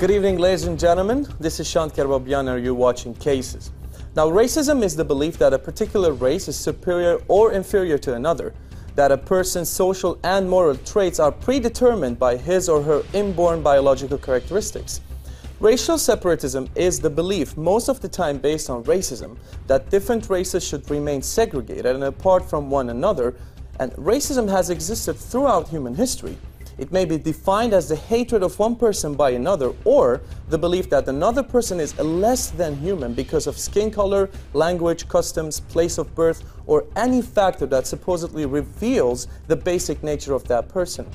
Good evening, ladies and gentlemen. This is Shant Kerbabian, and you're watching Cases. Now, racism is the belief that a particular race is superior or inferior to another, that a person's social and moral traits are predetermined by his or her inborn biological characteristics. Racial separatism is the belief, most of the time based on racism, that different races should remain segregated and apart from one another, and racism has existed throughout human history. It may be defined as the hatred of one person by another, or the belief that another person is less than human because of skin color, language, customs, place of birth, or any factor that supposedly reveals the basic nature of that person.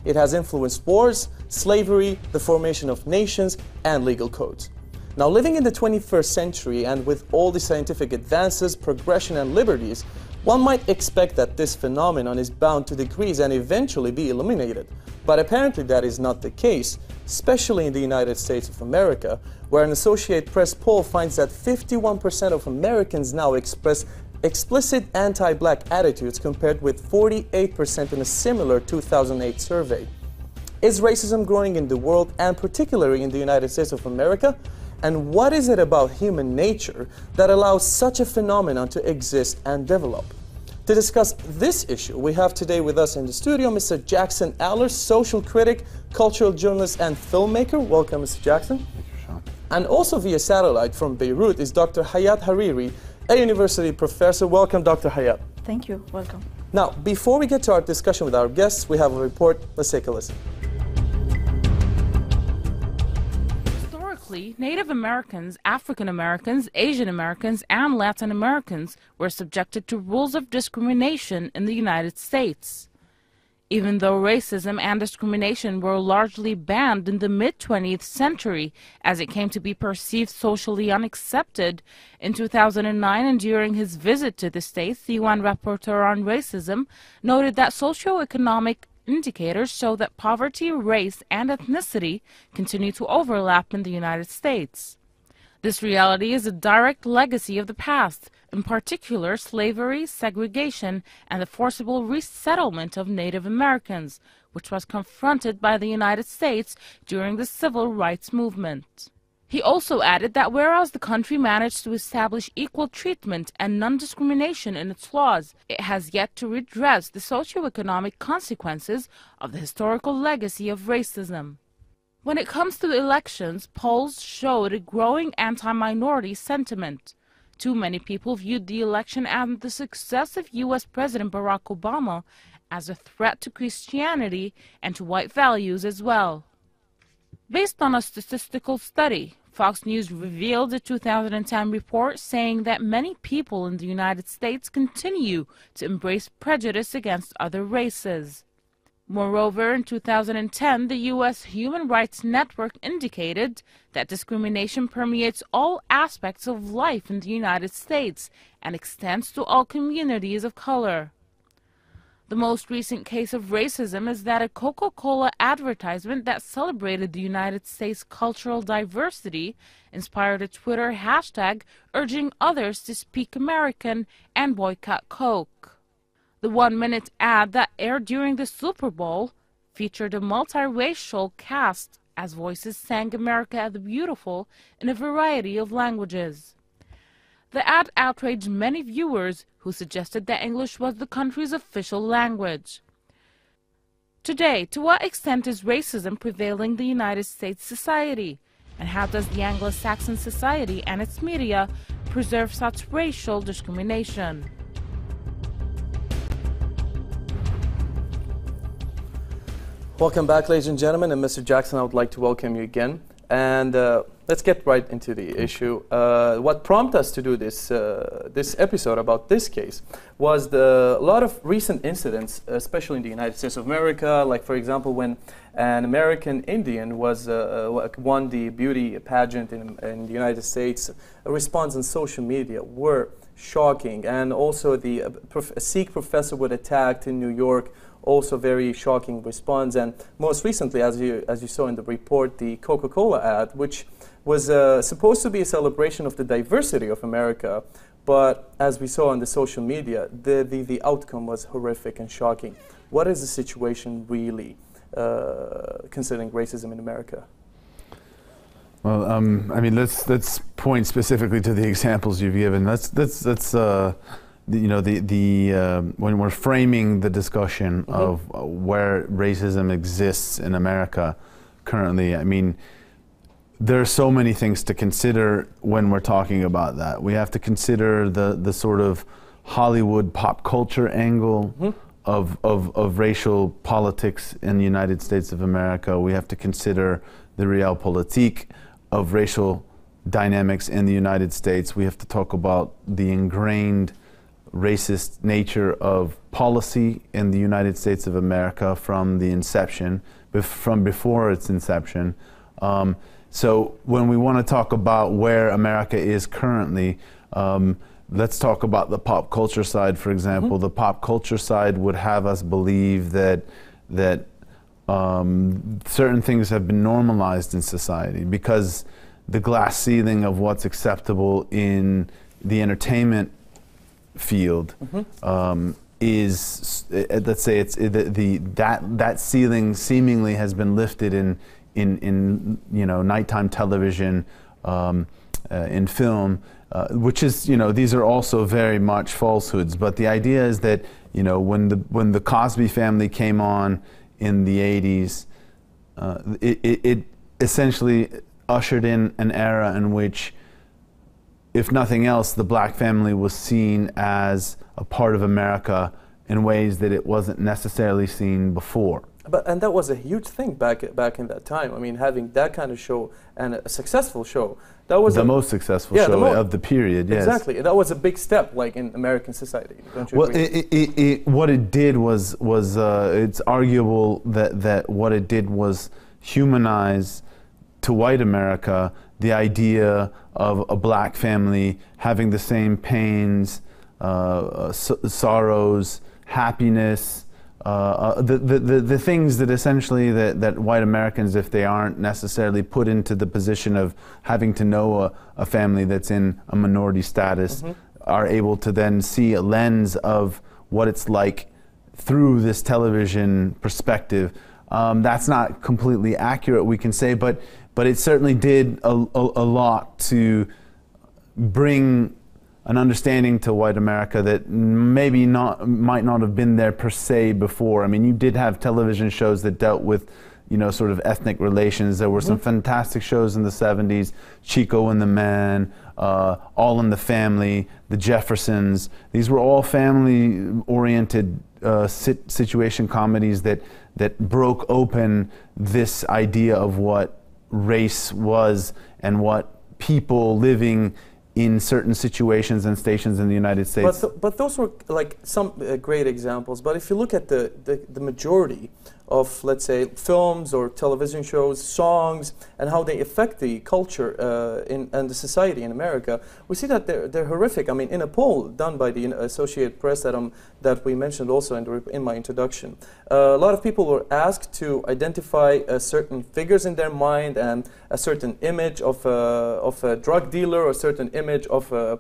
It has influenced wars, slavery, the formation of nations, and legal codes. Now, living in the 21st century and with all the scientific advances, progression, and liberties, one might expect that this phenomenon is bound to decrease and eventually be eliminated. But apparently that is not the case, especially in the United States of America, where an Associated Press poll finds that 51% of Americans now express explicit anti-black attitudes compared with 48% in a similar 2008 survey. Is racism growing in the world, and particularly in the United States of America? And what is it about human nature that allows such a phenomenon to exist and develop? To discuss this issue, we have today with us in the studio Mr. Jackson Aller, social critic, cultural journalist, and filmmaker. Welcome, Mr. Jackson. Thank you, Sean. And also via satellite from Beirut is Dr. Hayat Hariri, a university professor. Welcome, Dr. Hayat. Thank you. Welcome. Now, before we get to our discussion with our guests, we have a report. Let's take a listen. Native Americans, African Americans, Asian Americans, and Latin Americans were subjected to rules of discrimination in the United States. Even though racism and discrimination were largely banned in the mid-20th century, as it came to be perceived socially unaccepted, in 2009 and during his visit to the States, the UN Rapporteur on Racism noted that socioeconomic indicators show that poverty, race, and ethnicity continue to overlap in the United States. This reality is a direct legacy of the past, in particular slavery, segregation, and the forcible resettlement of Native Americans, which was confronted by the United States during the Civil Rights Movement. He also added that whereas the country managed to establish equal treatment and non-discrimination in its laws, it has yet to redress the socioeconomic consequences of the historical legacy of racism. When it comes to elections, polls showed a growing anti-minority sentiment. Too many people viewed the election and the success of U.S. President Barack Obama as a threat to Christianity and to white values as well. Based on a statistical study, Fox News revealed a 2010 report saying that many people in the United States continue to embrace prejudice against other races. Moreover, in 2010, the U.S. Human Rights Network indicated that discrimination permeates all aspects of life in the United States and extends to all communities of color. The most recent case of racism is that a Coca-Cola advertisement that celebrated the United States' cultural diversity inspired a Twitter hashtag urging others to speak American and boycott Coke. The one-minute ad that aired during the Super Bowl featured a multiracial cast as voices sang America the Beautiful in a variety of languages. The ad outraged many viewers who suggested that English was the country's official language. Today, to what extent is racism prevailing in the United States society? And how does the Anglo-Saxon society and its media preserve such racial discrimination? Welcome back, ladies and gentlemen, and Mr. Jackson, I would like to welcome you again. And let's get right into the issue. What prompted us to do this episode about this case was a lot of recent incidents, especially in the United States of America, like, for example, when an American Indian won the beauty pageant in the United States. A response on social media were shocking, and also a Sikh professor was attacked in New York. Also very shocking response. And most recently, as you saw in the report, the Coca-Cola ad, which was supposed to be a celebration of the diversity of America, but as we saw on the social media, the outcome was horrific and shocking. What is the situation really concerning racism in America? Well, I mean, let's point specifically to the examples you've given. When we're framing the discussion of where racism exists in America currently, I mean, there are so many things to consider when we're talking about that. We have to consider the sort of Hollywood pop culture angle of racial politics in the United States of America. We have to consider the realpolitik of racial dynamics in the United States. We have to talk about the ingrained racist nature of policy in the United States of America from the inception, from before its inception. So when we want to talk about where America is currently, let's talk about the pop culture side, for example. The pop culture side would have us believe that certain things have been normalized in society because the glass ceiling of what's acceptable in the entertainment field is, let's say, it's that ceiling seemingly has been lifted in nighttime television, in film, which is, these are also very much falsehoods. But the idea is that, when the Cosby Family came on in the 80s, it essentially ushered in an era in which, if nothing else, the black family was seen as a part of America in ways that it wasn't necessarily seen before. And that was a huge thing back in that time. I mean, having that kind of show and a successful show, that was the most successful show of the period. Yes, exactly. That was a big step, like in American society. Don't you agree? What it did was it's arguable that what it did was humanize to white America the idea of a black family having the same pains, sorrows, happiness. The things that essentially that white Americans, if they aren't necessarily put into the position of having to know a family that's in a minority status, are able to then see a lens of what it's like through this television perspective. That's not completely accurate, we can say, but it certainly did a lot to bring an understanding to white America that maybe might not have been there per se before. I mean, you did have television shows that dealt with, sort of ethnic relations. There were some fantastic shows in the 70s, Chico and the Man, All in the Family, The Jeffersons. These were all family-oriented situation comedies that broke open this idea of what race was and what people living in certain situations and stations in the United States. But those were like some great examples. But if you look at the majority of, let's say, films or television shows, songs, and how they affect the culture and the society in America, we see that they're horrific. I mean, in a poll done by the Associated Press that we mentioned also in my introduction, a lot of people were asked to identify certain figures in their mind and a certain image of a drug dealer or a certain image of a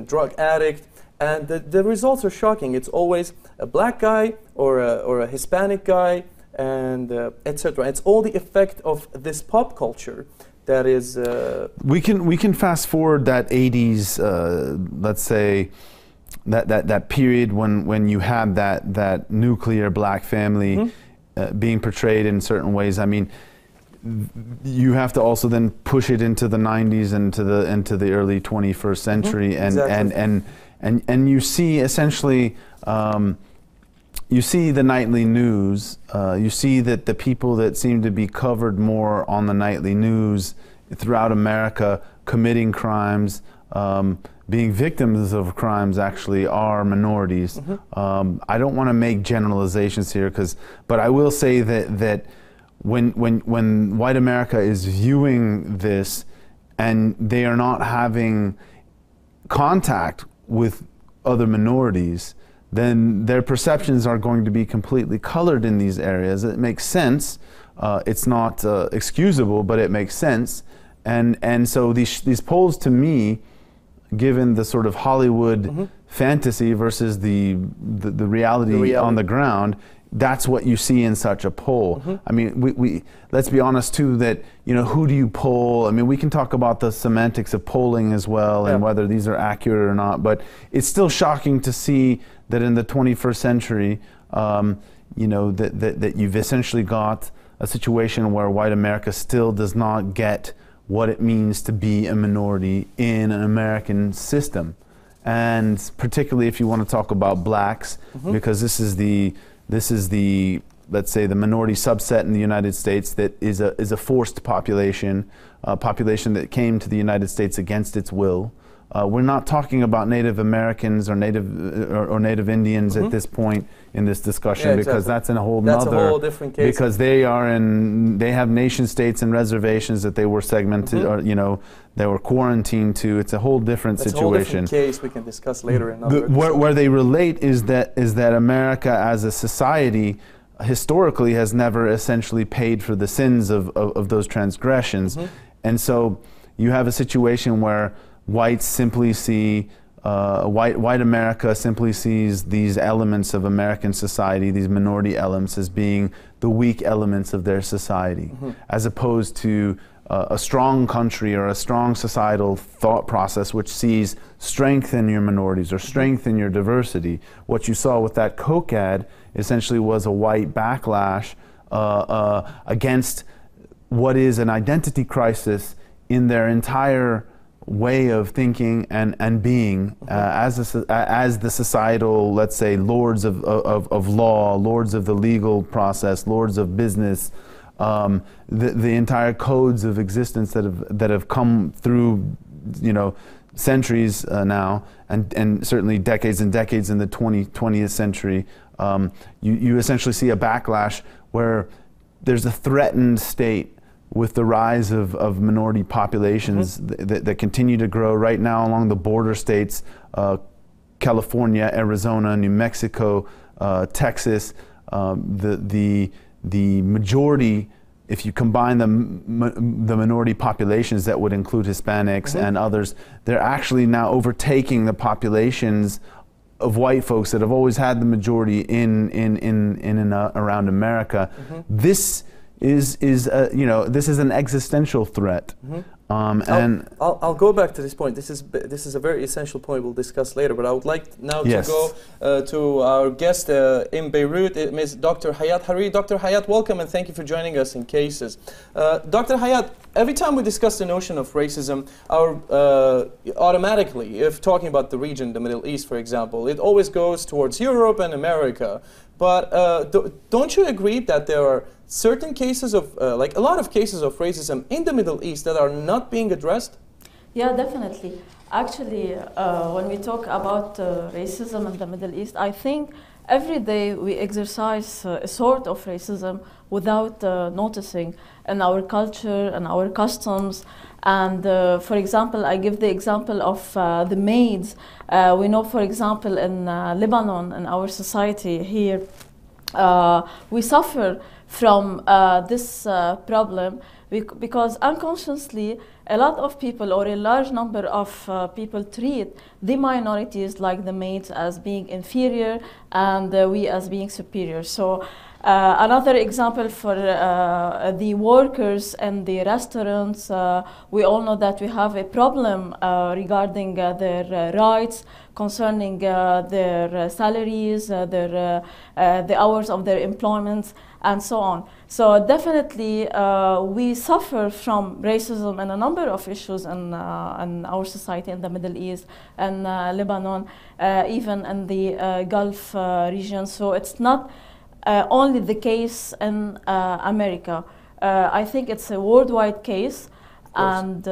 drug addict. And the results are shocking. It's always a black guy or a Hispanic guy, and etc. It's all the effect of this pop culture that is. We can fast forward that 80s, let's say, that period when you had that nuclear black family being portrayed in certain ways. I mean, you have to also then push it into the 90s and into the early 21st century, and you see essentially. You see the nightly news, you see that the people that seem to be covered more on the nightly news throughout America committing crimes, being victims of crimes actually are minorities. I don't want to make generalizations here, but I will say that when white America is viewing this and they are not having contact with other minorities, then their perceptions are going to be completely colored in these areas. It makes sense. It's not excusable, but it makes sense. And so these polls, to me, given the sort of Hollywood fantasy versus the reality on the ground, that's what you see in such a poll. I mean, we let's be honest too that, you know, who do you poll? I mean, we can talk about the semantics of polling as well and whether these are accurate or not, but it's still shocking to see that in the 21st century, you know, that you've essentially got a situation where white America still does not get what it means to be a minority in an American system. And particularly if you want to talk about blacks, because this is the, let's say, the minority subset in the United States that is a forced population, a population that came to the United States against its will. We're not talking about Native Americans or Native Indians at this point in this discussion, because that's in a whole That's a whole different case. Because they have nation states and reservations that they were segmented, or, you know, they were quarantined to. It's a whole different situation. That's a whole different case we can discuss later. Where they relate is that America as a society historically has never essentially paid for the sins of those transgressions. And so you have a situation where whites simply see, white America simply sees these elements of American society, these minority elements, as being the weak elements of their society, as opposed to a strong country or a strong societal thought process which sees strength in your minorities or strength in your diversity. What you saw with that Coke ad essentially was a white backlash against what is an identity crisis in their entire way of thinking and being as the societal, let's say, lords of law, lords of the legal process, lords of business, the entire codes of existence that have come through, you know, centuries now, and certainly decades and decades in the 20th century. You essentially see a backlash where there's a threatened state with the rise of minority populations that continue to grow right now along the border states, California, Arizona, New Mexico, Texas. The majority, if you combine the minority populations that would include Hispanics and others, they're actually now overtaking the populations of white folks that have always had the majority in and around America. This is you know, this is an existential threat. And I'll go back to this point. This is a very essential point we'll discuss later, but I would like now to go to our guest in Beirut, Ms. Dr. Hayat Hariri. Dr. Hayat, welcome and thank you for joining us in Cases. Dr. Hayat, every time we discuss the notion of racism, automatically, if talking about the region, the Middle East, for example, it always goes towards Europe and America. But don't you agree that there are certain cases of, like a lot of cases of racism in the Middle East that are not being addressed? Yeah, definitely. Actually, when we talk about racism in the Middle East, I think every day we exercise a sort of racism without noticing in our culture and our customs. And for example, I give the example of the maids. We know, for example, in Lebanon, in our society here, we suffer from this problem because unconsciously a lot of people, or a large number of people, treat the minorities like the maids as being inferior and we as being superior. So another example for the workers in the restaurants, we all know that we have a problem regarding their rights, concerning their salaries, the hours of their employment, and so on. So definitely we suffer from racism and a number of issues in our society in the Middle East and Lebanon, even in the Gulf region. So it's not only the case in America. I think it's a worldwide case, and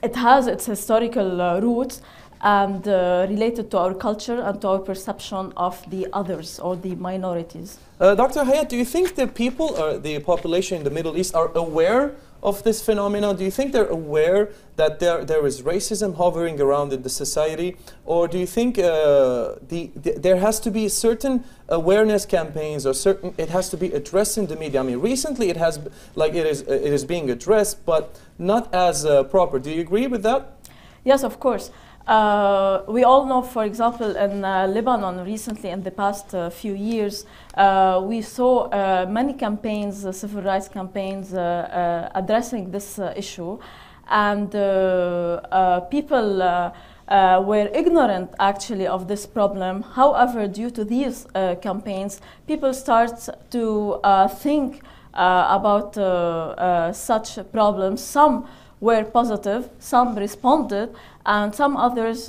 it has its historical roots and related to our culture and to our perception of the others or the minorities. Dr. Hayat, do you think the people or the population in the Middle East are aware of this phenomenon? Do you think they're aware that there is racism hovering around in the society? Or do you think there has to be certain awareness campaigns, or it has to be addressed in the media? I mean, recently it has, like it is being addressed, but not as proper. Do you agree with that? Yes, of course. We all know, for example, in Lebanon recently, in the past few years, we saw many campaigns, civil rights campaigns, addressing this issue. And people were ignorant, actually, of this problem. However, due to these campaigns, people start to think about such problems. Some were positive, some responded, and some others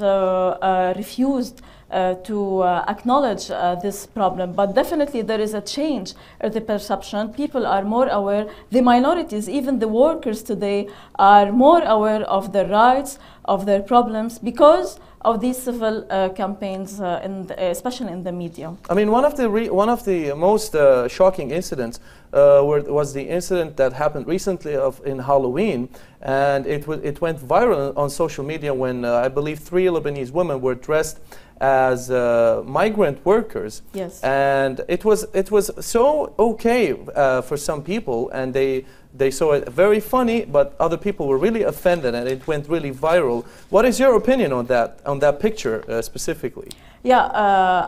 refused to acknowledge this problem. But definitely there is a change in the perception. People are more aware. The minorities, even the workers today, are more aware of their rights, of their problems, because of these civil campaigns, especially in the media. I mean, one of the most shocking incidents was the incident that happened recently in Halloween, and it went viral on social media when I believe 3 Lebanese women were dressed as migrant workers. Yes. And it was so okay for some people, and they saw it very funny, but other people were really offended, and it went really viral. What is your opinion on that picture specifically? Yeah,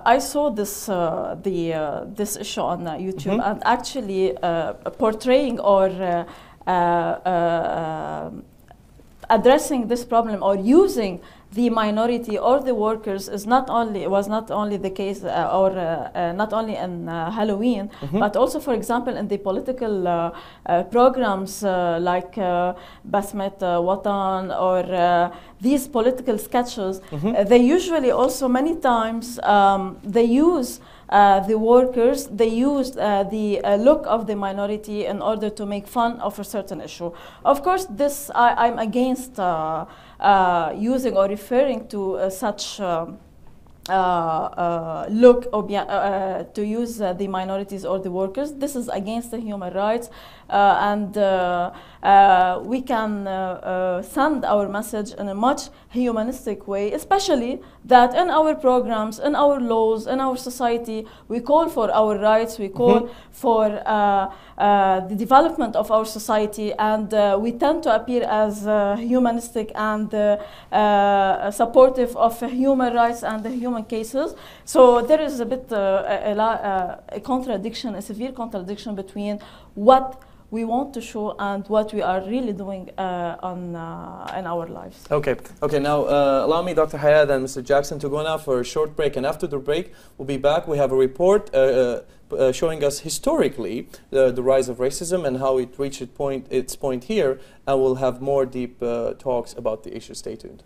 I saw this this issue on YouTube, and actually portraying or addressing this problem or using the minority or the workers was not only the case not only in Halloween, but also, for example, in the political programs like Basmet Watan or these political sketches. They usually also many times they use the workers, they use the look of the minority in order to make fun of a certain issue. Of course, this I'm against using or referring to such look to use the minorities or the workers. This is against the human rights, and we can send our message in a much humanistic way, especially that in our programs, in our laws, in our society, we call for our rights, we call for the development of our society, and we tend to appear as humanistic and supportive of human rights and the human cases. So there is a bit a contradiction, a severe contradiction between what we want to show and what we are really doing in our lives. Okay. Now allow me, Dr. Hayat and Mr. Jackson, to go now for a short break, and after the break we'll be back. We have a report showing us historically the rise of racism and how it reached its point here, and we'll have more deep talks about the issue. Stay tuned.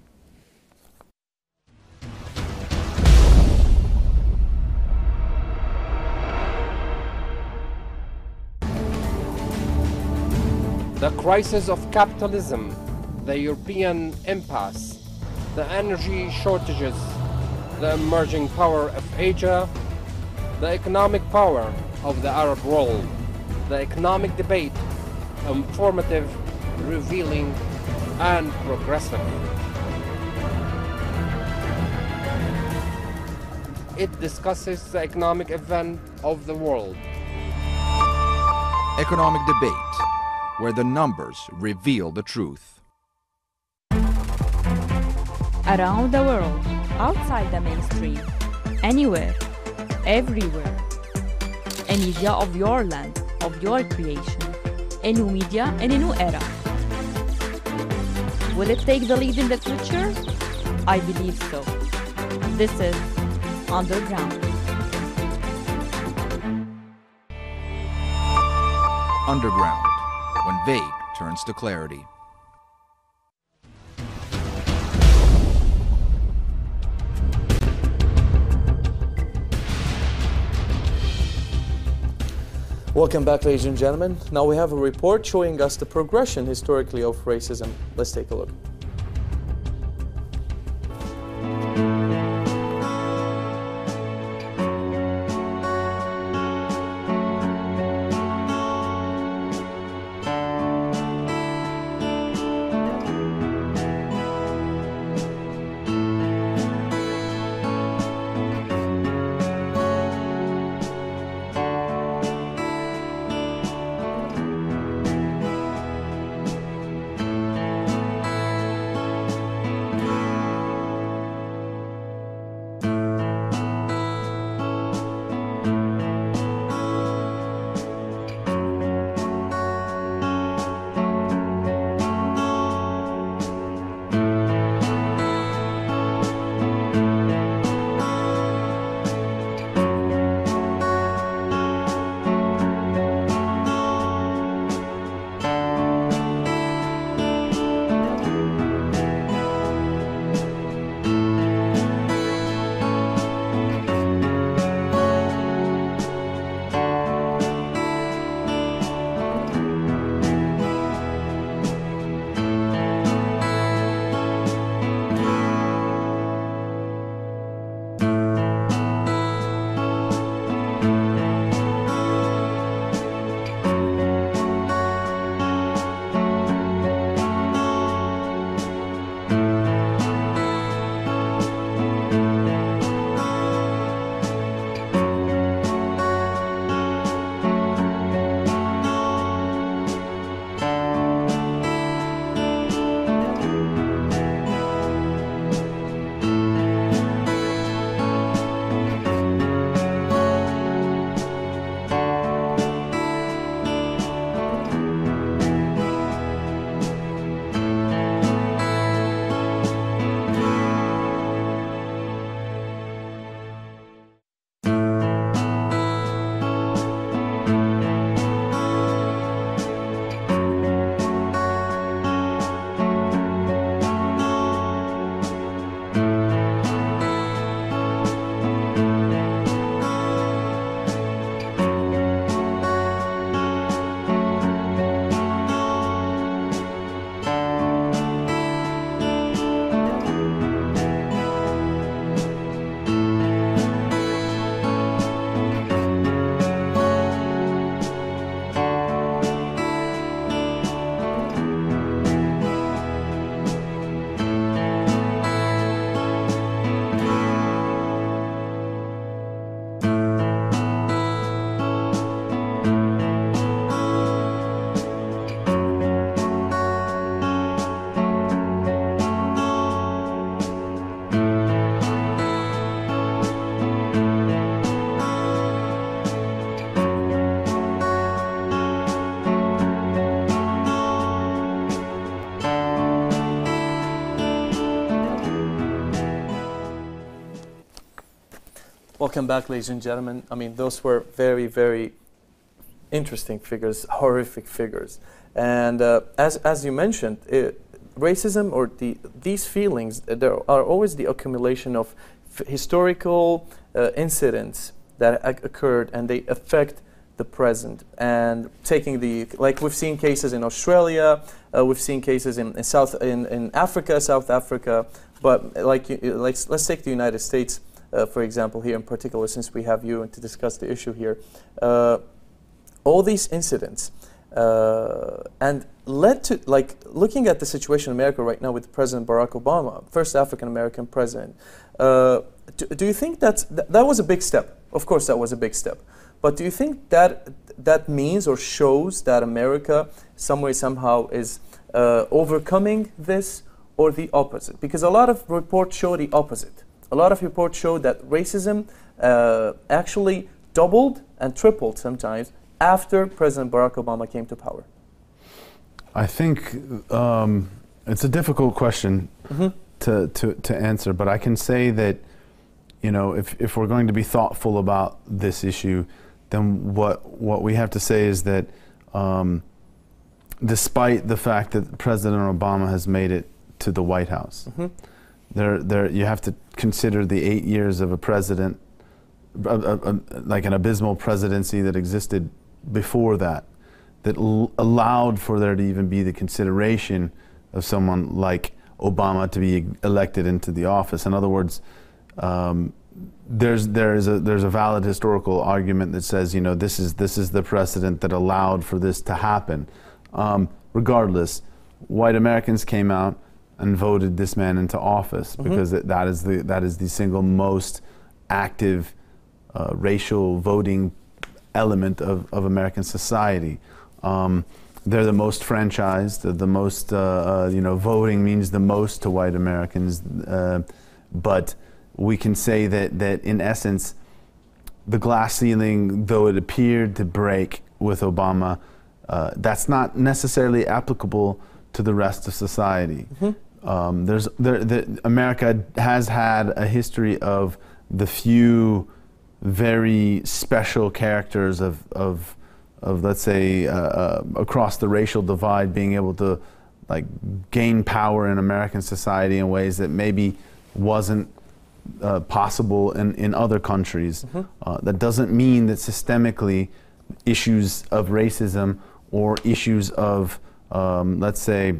The crisis of capitalism, the European impasse, the energy shortages, the emerging power of Asia, the economic power of the Arab world, the economic debate, informative, revealing, and progressive. It discusses the economic event of the world. Economic debate, where the numbers reveal the truth. Around the world, outside the mainstream, anywhere, everywhere. A media of your land, of your creation. A new media in a new era. Will it take the lead in the future? I believe so. This is Underground. Underground, when vague turns to clarity. Welcome back, ladies and gentlemen. Now we have a report showing us the progression historically of racism. Let's take a look. Welcome back, ladies and gentlemen. I mean, those were very, very interesting figures, horrific figures. And as you mentioned, racism or these feelings, there are always the accumulation of historical incidents that occurred, and they affect the present. And taking like we've seen cases in Australia, we've seen cases in Africa, South Africa, but let's take the United States. For example, here in particular, since we have you and to discuss the issue here, all these incidents and led to, like, looking at the situation in America right now with President Barack Obama, first African-American president, do you think that was a big step? Of course, that was a big step. But do you think that means or shows that America somehow is overcoming this, or the opposite? Because a lot of reports show the opposite. A lot of reports show that racism actually doubled and tripled sometimes after President Barack Obama came to power. I think it's a difficult question to answer, but I can say that, you know, if we're going to be thoughtful about this issue, then what we have to say is that despite the fact that President Obama has made it to the White House, you have to consider the 8 years of a president, like an abysmal presidency that existed before that allowed for there to even be the consideration of someone like Obama to be elected into the office. In other words, there's a valid historical argument that says, you know, this is the precedent that allowed for this to happen. Regardless, white Americans came out and voted this man into office because that is the single most active racial voting element of American society. They're the most franchised, the most, you know, voting means the most to white Americans. But we can say that in essence, the glass ceiling, though it appeared to break with Obama, that's not necessarily applicable to the rest of society. America has had a history of the few very special characters of let's say across the racial divide being able to, like, gain power in American society in ways that maybe wasn't possible in other countries. That doesn't mean that systemically issues of racism or issues of let's say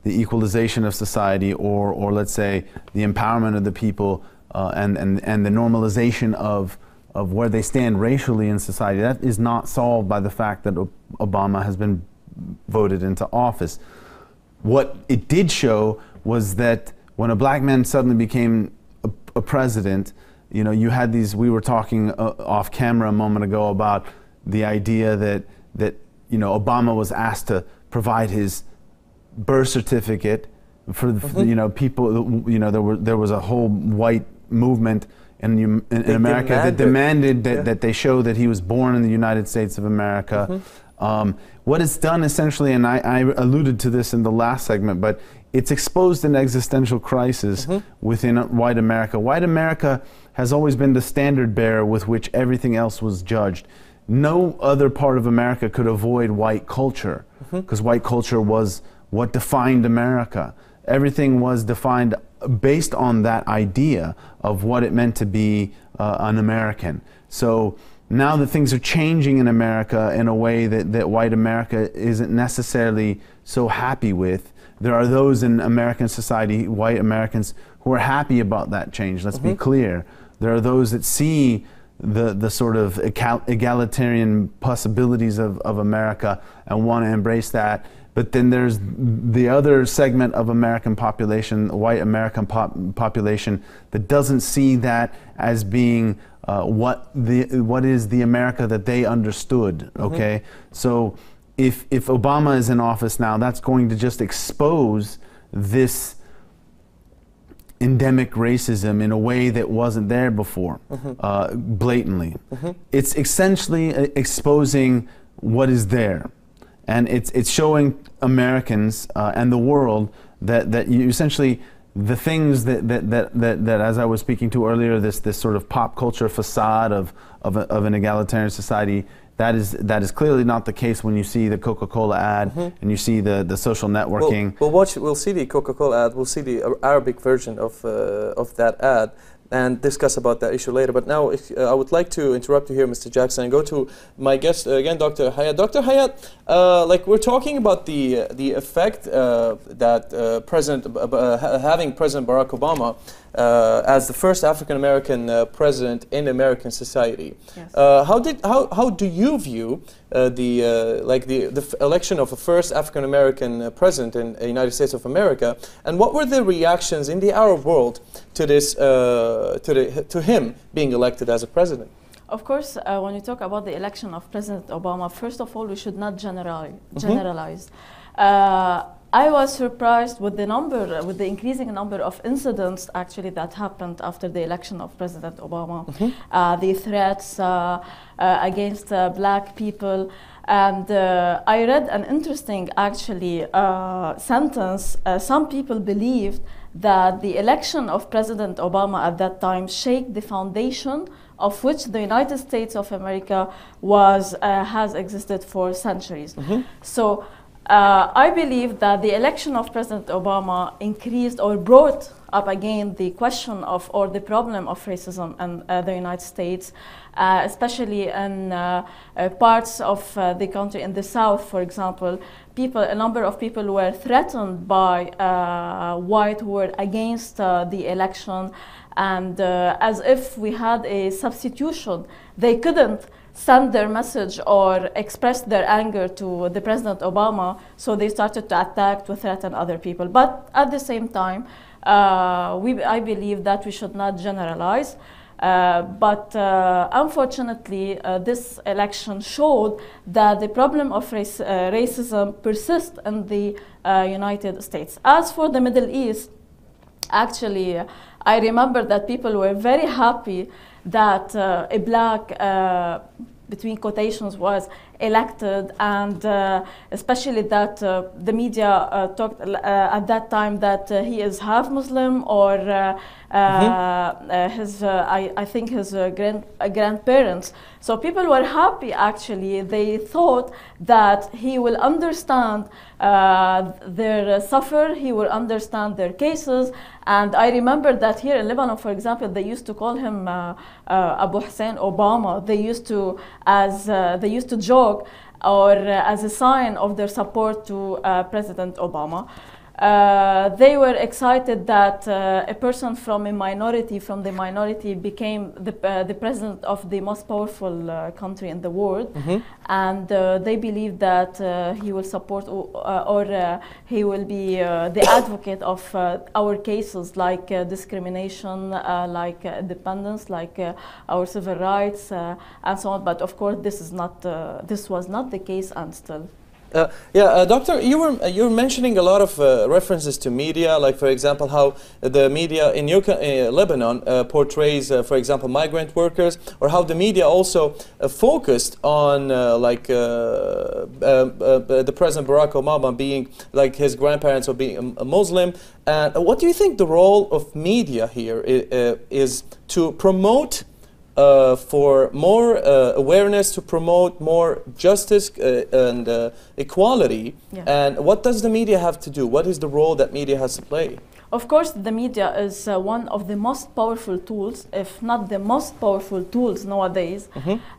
the equalization of society, or let's say the empowerment of the people and the normalization of where they stand racially in society, that is not solved by the fact that Obama has been voted into office. What it did show was that when a black man suddenly became a president, you know, you had these, we were talking off camera a moment ago about the idea that you know, Obama was asked to provide his birth certificate for you know, people, you know, there was a whole white movement in America that demanded that they show that he was born in the United States of America. What it's done essentially, and I alluded to this in the last segment, but it's exposed an existential crisis within white America. White America has always been the standard bearer with which everything else was judged. No other part of America could avoid white culture, because white culture was what defined America. Everything was defined based on that idea of what it meant to be an American. So now that things are changing in America in a way that white America isn't necessarily so happy with, there are those in American society, white Americans, who are happy about that change. Let's be clear. There are those that see the sort of egalitarian possibilities of America and want to embrace that. But then there's the other segment of American population, white American population, that doesn't see that as being what is the America that they understood. Okay, so if Obama is in office now, that's going to just expose this endemic racism in a way that wasn't there before, blatantly. It's essentially exposing what is there. And it's showing Americans and the world that you essentially, the things that as I was speaking to earlier, this sort of pop culture facade of an egalitarian society, that is clearly not the case when you see the Coca-Cola ad and you see the social networking. We'll see the Coca-Cola ad. We'll see the Arabic version of that ad and discuss about that issue later. But now I would like to interrupt you here, Mr. Jackson, and go to my guest again, Dr. Hayat. Dr. Hayat, like we're talking about the effect that having President Barack Obama as the first African American president in American society. Yes. How do you view the election of a first African American president in the United States of America, and what were the reactions in the Arab world to this to him being elected as a president? Of course, when you talk about the election of President Obama, first of all, we should not generalize. I was surprised with the increasing number of incidents actually that happened after the election of President Obama. The threats against black people. And I read an interesting actually sentence. Some people believed that the election of President Obama at that time shaped the foundation of which the United States of America has existed for centuries. So I believe that the election of President Obama increased or brought up again the question of or the problem of racism in the United States, especially in parts of the country in the South, for example. A number of people were threatened by white who were against the election, and as if we had a substitution, they couldn't send their message or express their anger to the President Obama, so they started to attack, to threaten other people. But at the same time, I believe that we should not generalize. But unfortunately, this election showed that the problem of racism persists in the United States. As for the Middle East, actually, I remember that people were very happy that a black, between quotations, was elected, and especially that the media talked at that time that he is half Muslim, or I think his grandparents. So people were happy actually. They thought that he will understand their suffer, he will understand their cases. And I remember that here in Lebanon, for example, they used to call him Abu Hussein Obama. They used to joke, or as a sign of their support to President Obama. They were excited that a person from the minority became the president of the most powerful country in the world, and they believe that he will support or he will be the advocate of our cases like discrimination, like independence, like our civil rights, and so on. But of course, this was not the case, and still. Doctor, you were mentioning a lot of references to media, like for example how the media in Lebanon portrays, for example, migrant workers, or how the media also focused on the President Barack Obama being like his grandparents or being a Muslim. And what do you think the role of media here is to promote for more awareness, to promote more justice and equality? And what does the media have to do? What is the role that media has to play? Of course, the media is one of the most powerful tools, if not the most powerful tools nowadays.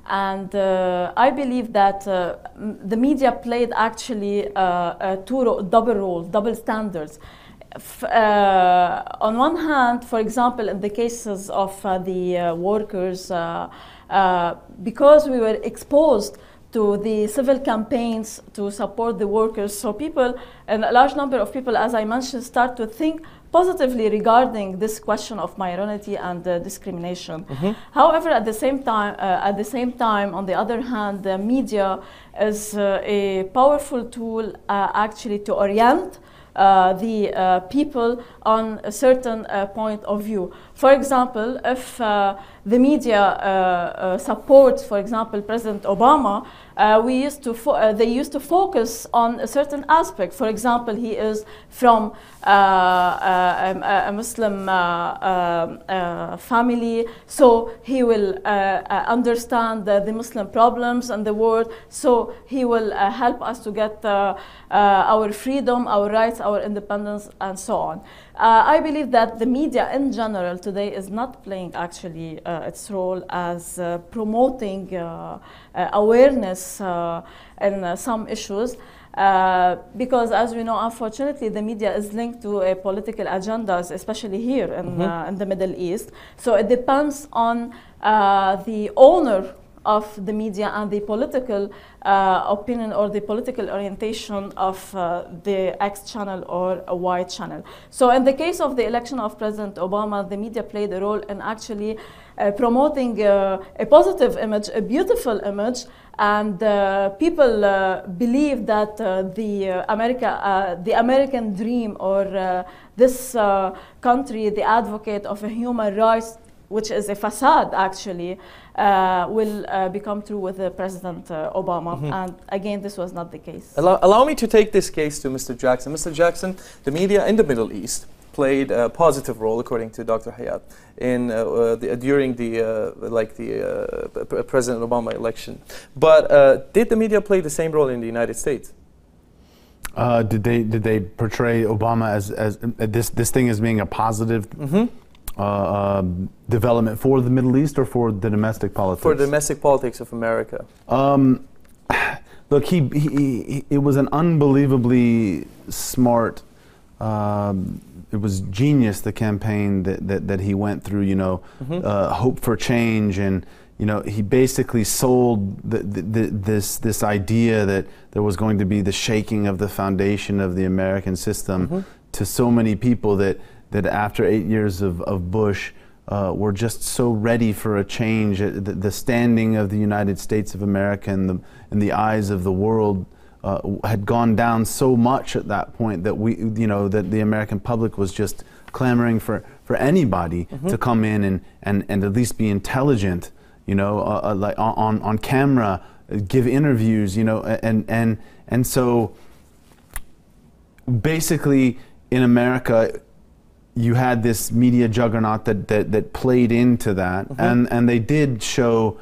And I believe that the media played actually double roles, double standards. On one hand, for example, in the cases of the workers, because we were exposed to the civil campaigns to support the workers, so people, and a large number of people, as I mentioned, start to think positively regarding this question of minority and discrimination. However, at the same time, on the other hand, the media is a powerful tool actually to orient the people on a certain point of view. For example, if the media supports, for example, President Obama, they used to focus on a certain aspect. For example, he is from a Muslim family, so he will understand the Muslim problems and the world, so he will help us to get our freedom, our rights, our independence, and so on. I believe that the media in general today is not playing actually its role as promoting awareness in some issues. Because as we know, unfortunately, the media is linked to political agendas, especially here in the Middle East. So it depends on the owner of the media and the political opinion or the political orientation of the X channel or a Y channel. So in the case of the election of President Obama, the media played a role in actually promoting a positive image, a beautiful image, and people believe that the American dream, or this country, the advocate of a human rights, which is a facade actually, will become true with President Obama. And again, this was not the case. Allow me to take this case to Mr. Jackson. Mr. Jackson, the media in the Middle East played a positive role, according to Dr. Hayat, in during the President Obama election. But did the media play the same role in the United States? Did they portray Obama as this thing as being a positive development for the Middle East or for the domestic politics? For the domestic politics of America. Look, it was an unbelievably smart. It was genius, the campaign that he went through. You know, hope for change, and you know, he basically sold this idea that there was going to be the shaking of the foundation of the American system to so many people that after 8 years of Bush, were just so ready for a change. The standing of the United States of America in the eyes of the world had gone down so much at that point that that the American public was just clamoring for anybody to come in and at least be intelligent, like on camera, give interviews, and so basically in America, you had this media juggernaut that played into that, and they did show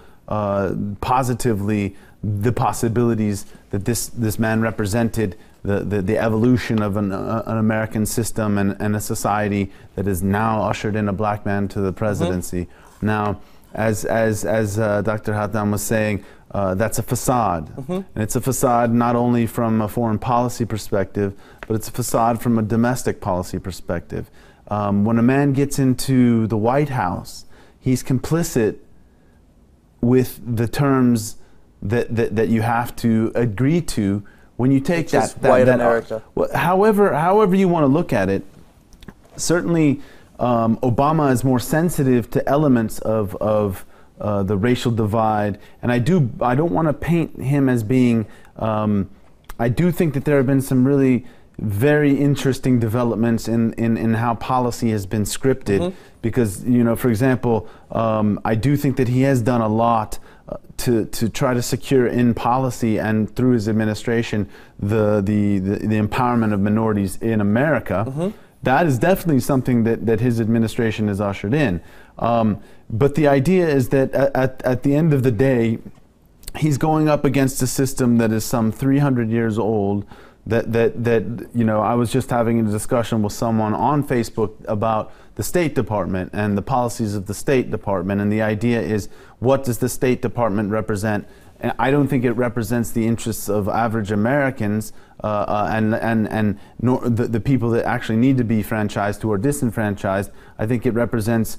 positively the possibilities that this man represented, the evolution of an American system and a society that is now ushered in a black man to the presidency. Now, as Dr. Haddam was saying, that's a facade, and it's a facade not only from a foreign policy perspective, but it's a facade from a domestic policy perspective. When a man gets into the White House, he's complicit with the terms that you have to agree to when you take that America. However you want to look at it, certainly Obama is more sensitive to elements of the racial divide, and I don't want to paint him as being. I do think that there have been some really very interesting developments in how policy has been scripted, because for example, I do think that he has done a lot to try to secure in policy and through his administration the empowerment of minorities in America. That is definitely something that his administration has ushered in. But the idea is that at the end of the day, he's going up against a system that is some 300 years old. I was just having a discussion with someone on Facebook about the State Department and the policies of the State Department, and the idea is, what does the State Department represent? And I don't think it represents the interests of average Americans and nor the people that actually need to be franchised, who are disenfranchised. I think it represents,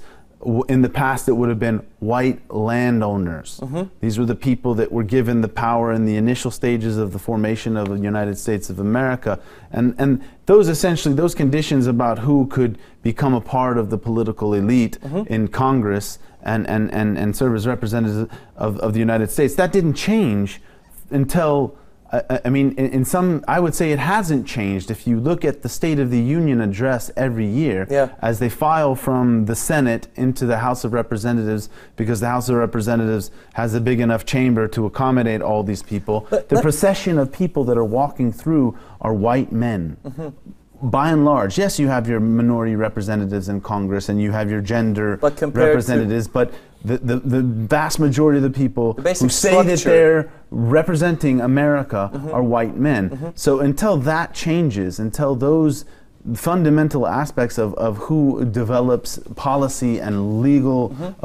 in the past, it would have been white landowners. These were the people that were given the power in the initial stages of the formation of the United States of America. And those conditions about who could become a part of the political elite in Congress and serve as representatives of the United States, that didn't change until I mean, in some, I would say it hasn't changed. If you look at the State of the Union address every year, as they file from the Senate into the House of Representatives, because the House of Representatives has a big enough chamber to accommodate all these people, the procession of people that are walking through are white men. By and large, yes, you have your minority representatives in Congress and you have your gender representatives, but the vast majority of the people who say that they're representing America are white men. So until that changes, until those fundamental aspects of who develops policy and legal, the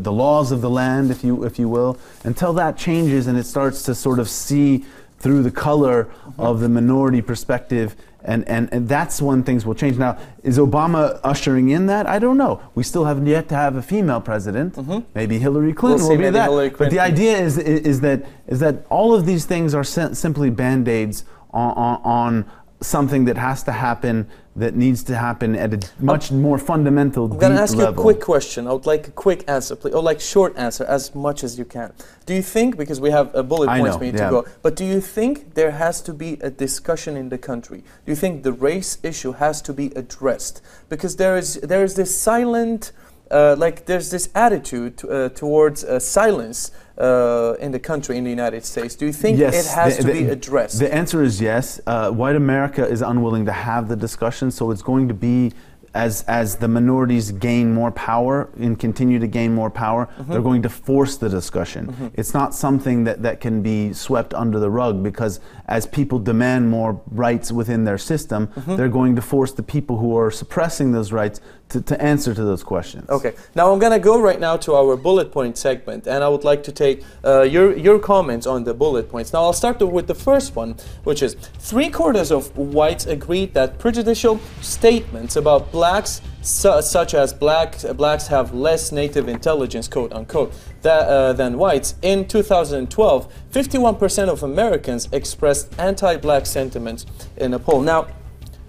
laws of the land, if you will, until that changes and it starts to sort of see through the color of the minority perspective, and that's when things will change. Now, is Obama ushering in that? I don't know. We still have yet to have a female president. Maybe Hillary Clinton will be that. But the idea is that all of these things are simply band-aids on something that has to happen, that needs to happen at a much more fundamental, deep level. I'm going to ask you a quick question. I would like a quick answer, please, or like short answer, as much as you can. Do you think, because we have bullet points we need to go, but do you think there has to be a discussion in the country? Do you think the race issue has to be addressed? Because there is this silent, there's this attitude towards silence in the country, in the United States. Do you think it has to be addressed? The answer is yes. White America is unwilling to have the discussion, so it's going to be, as the minorities gain more power and continue to gain more power, they're going to force the discussion. It's not something that can be swept under the rug, because as people demand more rights within their system, they're going to force the people who are suppressing those rights to answer to those questions. Okay, now I'm going to go right now to our bullet point segment, and I would like to take your comments on the bullet points. Now I'll start with the first one, which is 3/4 of whites agreed that prejudicial statements about blacks, such as blacks have less native intelligence, quote unquote, than whites. In 2012, 51% of Americans expressed anti-black sentiments in a poll. Now,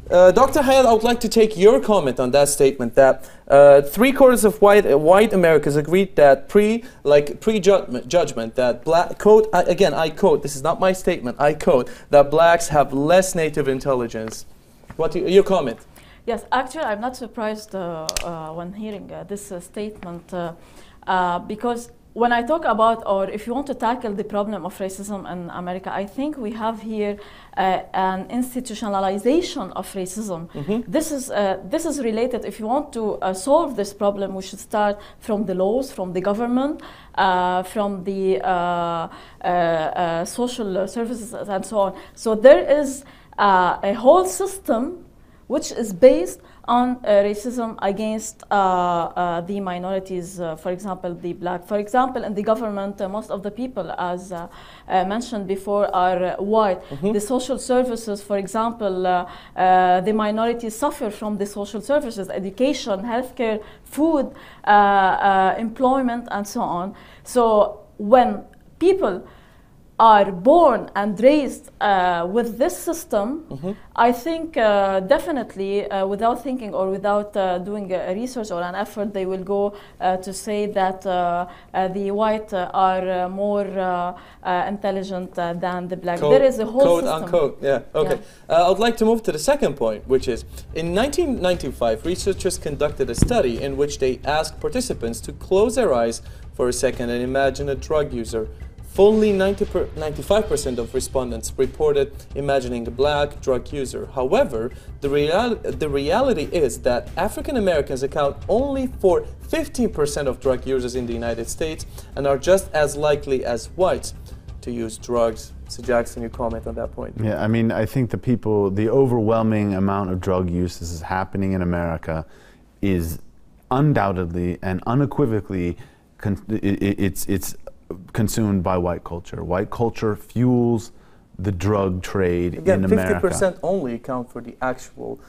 Dr. Hayat, I would like to take your comment on that statement, that 3/4 of white Americans agreed that pre-judgment that black, quote, again, I quote, this is not my statement, I quote, that blacks have less native intelligence. Your comment? Yes, actually, I'm not surprised when hearing this statement, because when I talk about, or if you want to tackle the problem of racism in America, I think we have here an institutionalization of racism. This is related. If you want to solve this problem, we should start from the laws, from the government, from the social services, and so on. So there is a whole system which is based on racism against the minorities, for example, the black. For example, in the government, most of the people, as mentioned before, are white. The social services, for example, the minorities suffer from the social services, education, healthcare, food, employment, and so on. So when people are born and raised with this system, I think definitely without thinking or without doing a research or an effort, they will go to say that the white are more intelligent than the black. There is a whole system. Unquote, yeah, okay. I would like to move to the second point, which is, in 1995, researchers conducted a study in which they asked participants to close their eyes for a second and imagine a drug user. Fully 95% of respondents reported imagining a black drug user. However, the reality is that African Americans account only for 15% of drug users in the United States and are just as likely as whites to use drugs. So Jackson, you comment on that point? Yeah, I mean, I think the overwhelming amount of drug use that is happening in America is undoubtedly and unequivocally, it's consumed by white culture. White culture fuels the drug trade in America. 50% only account for the actual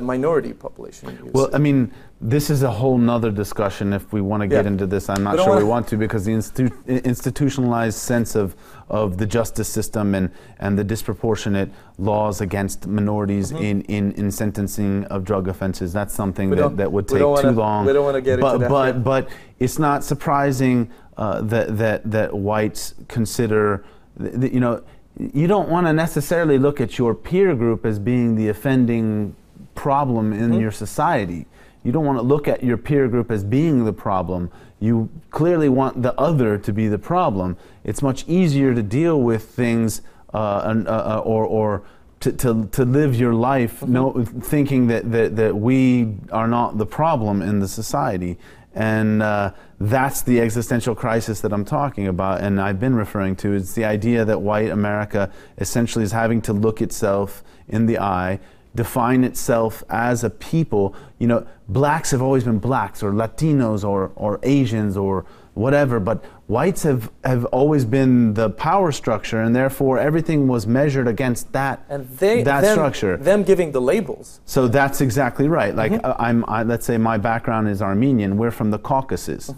minority population. Well, I mean, this is a whole nother discussion if we want to get into this. I'm not sure we want to, because the institutionalized sense of the justice system and the disproportionate laws against minorities in sentencing of drug offenses, that's something that would take too long. We don't want to get into that. But it's not surprising that whites consider, you know, you don't want to necessarily look at your peer group as being the offending problem in your society. You don't want to look at your peer group as being the problem. You clearly want the other to be the problem. It's much easier to deal with things or to live your life thinking that we are not the problem in the society. And that's the existential crisis that I'm talking about and I've been referring to. It's the idea that white America essentially is having to look itself in the eye, define itself as a people. You know, blacks have always been blacks, or Latinos, or Asians, or whatever, but whites have always been the power structure, and therefore everything was measured against that structure. Them giving the labels. So that's exactly right. Like let's say my background is Armenian. We're from the Caucasus.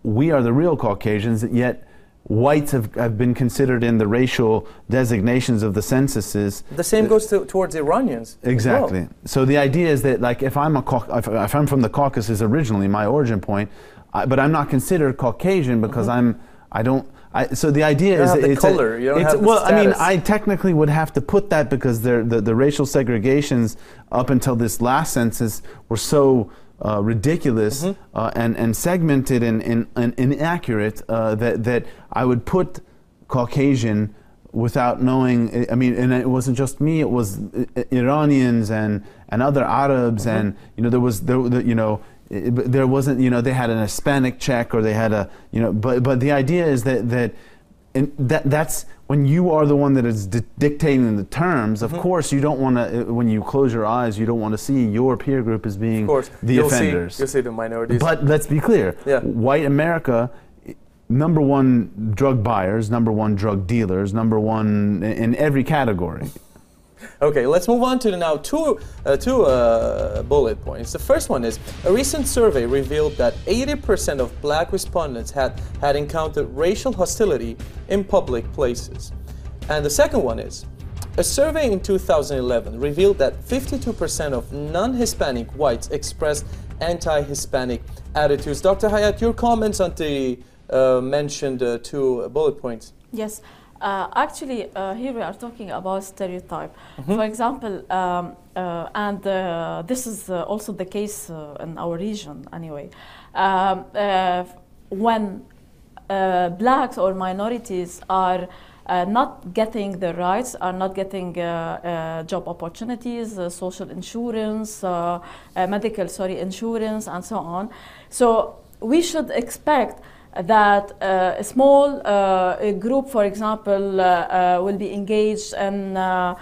We are the real Caucasians, yet whites have been considered in the racial designations of the censuses. The same goes towards Iranians. Exactly. Well. So the idea is that, like, if I'm from the Caucasus originally, my origin point, but I'm not considered Caucasian because so the idea is the color. You don't have the status. I mean, I technically would have to put that because the racial segregations up until this last census were so ridiculous and segmented and inaccurate that I would put Caucasian without knowing. I mean, and it wasn't just me; it was Iranians and other Arabs, and you know there wasn't, you know, they had an Hispanic check, or they had a, you know, but the idea is that's when you are the one that is dictating the terms. Of course, you don't want to, when you close your eyes, you don't want to see your peer group as being the offenders. You'll see the minorities. But let's be clear, white America, number one drug buyers, number one drug dealers, number one in every category. Okay, let's move on to now two bullet points. The first one is, a recent survey revealed that 80% of black respondents had encountered racial hostility in public places. And the second one is, a survey in 2011 revealed that 52% of non-Hispanic whites expressed anti-Hispanic attitudes. Dr. Hayat, your comments on the mentioned two bullet points. Yes. Actually, here we are talking about stereotype. For example, and this is also the case in our region anyway. When blacks or minorities are not getting their rights, are not getting job opportunities, social insurance, medical insurance, and so on. So we should expect that a small group, for example, will be engaged in the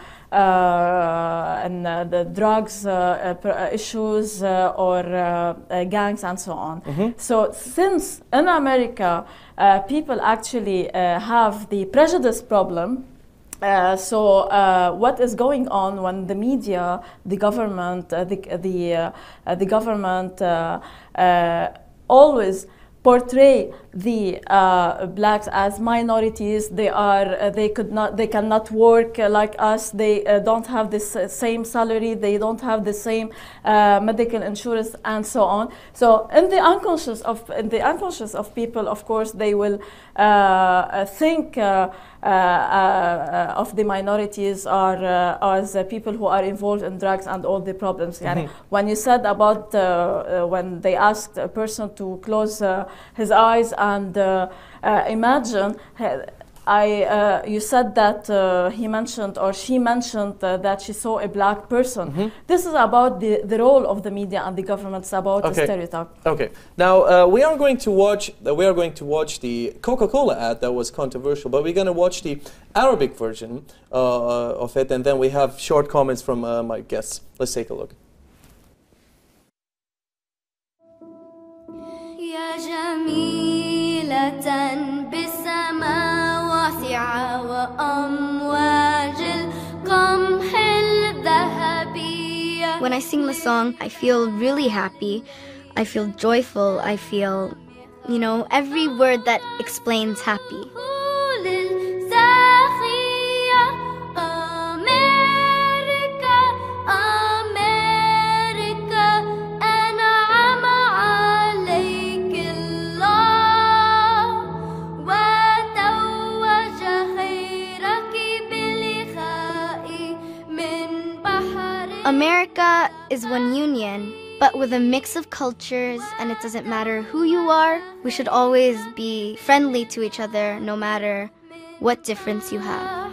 drugs issues or gangs and so on. So since in America people actually have the prejudice problem, what is going on when the media, the government, the government always portray the blacks as minorities. They cannot work like us. They don't have the same salary. They don't have the same medical insurance and so on. So in the unconscious of people, of course, they will think of the minorities as people who are involved in drugs and all the problems. When you said about when they asked a person to close his eyes and imagine, you said that he mentioned, or she mentioned, that she saw a black person. This is about the role of the media and the governments about the stereotype. Okay. Now we are going to watch the Coca-Cola ad that was controversial, but we're going to watch the Arabic version of it, and then we have short comments from my guests. Let's take a look. بالسماء واسعة وأمواج القمح الذهبية When I sing the song, I feel really happy. I feel joyful. I feel, you know, every word that explains happy. America is one union, but with a mix of cultures, and it doesn't matter who you are. We should always be friendly to each other, no matter what difference you have.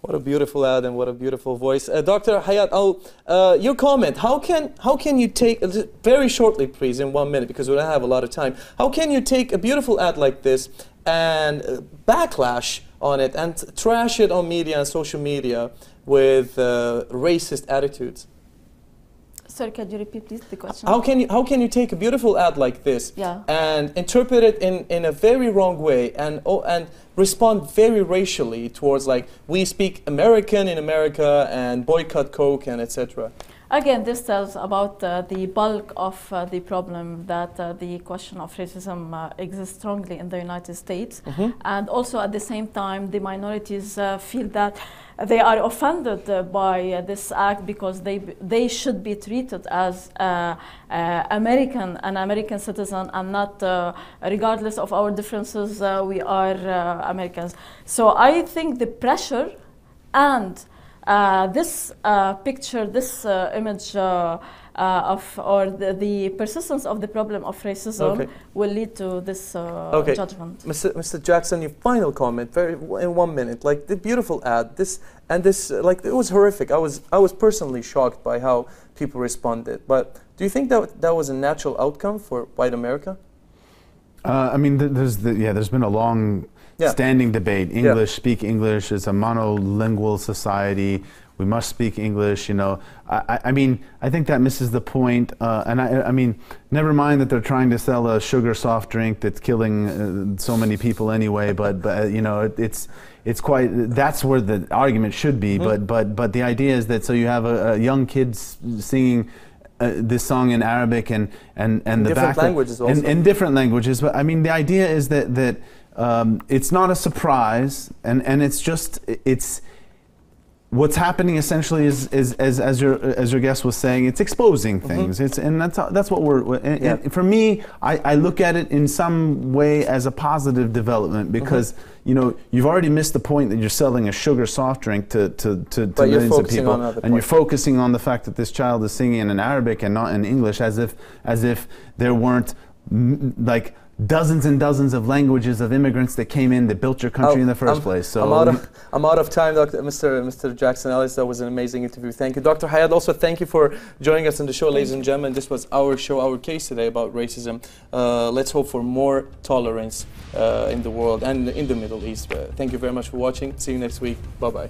What a beautiful ad and what a beautiful voice. Dr. Hayat, your comment, how can you take, very shortly please, in 1 minute, because we don't have a lot of time, how can you take a beautiful ad like this and backlash on it and trash it on media and social media with racist attitudes? Sorry, could you repeat please the question? How can you take a beautiful ad like this Yeah. and interpret it in a very wrong way and respond very racially towards, like, we speak American in America and boycott Coke and etc.? Again, this tells about the bulk of the problem that the question of racism exists strongly in the United States. And also at the same time, the minorities feel that they are offended by this act because they should be treated as an American citizen and not, regardless of our differences, we are Americans. So I think the pressure and this picture, this image the persistence of the problem of racism will lead to this judgment. Mr. Jackson, your final comment, in 1 minute, like the beautiful ad, this, like, it was horrific. I was personally shocked by how people responded. But do you think that was a natural outcome for white America? I mean, there's been a long standing debate. English, speak English. It's a monolingual society. We must speak English, you know. I mean, I think that misses the point. And I mean, never mind that they're trying to sell a sugar soft drink that's killing so many people anyway. But you know, it's quite. That's where the argument should be. But the idea is that so you have a young kids singing this song in Arabic and the different languages also. In different languages. But I mean, the idea is that it's not a surprise, and it's what's happening essentially is as your guest was saying, it's exposing things. And that's what and for me, I look at it in some way as a positive development because you know you've already missed the point that you're selling a sugar soft drink to millions of people, and you're focusing on the fact that this child is singing in Arabic and not in English, as if there weren't like dozens and dozens of languages of immigrants that came in that built your country in the first place. So I'm out of time, Mr. Jackson Ellis. That was an amazing interview. Thank you, Dr. Hayat. Also, thank you for joining us on the show, ladies and gentlemen. This was our show, our case today about racism. Let's hope for more tolerance in the world and in the Middle East. Thank you very much for watching. See you next week. Bye bye.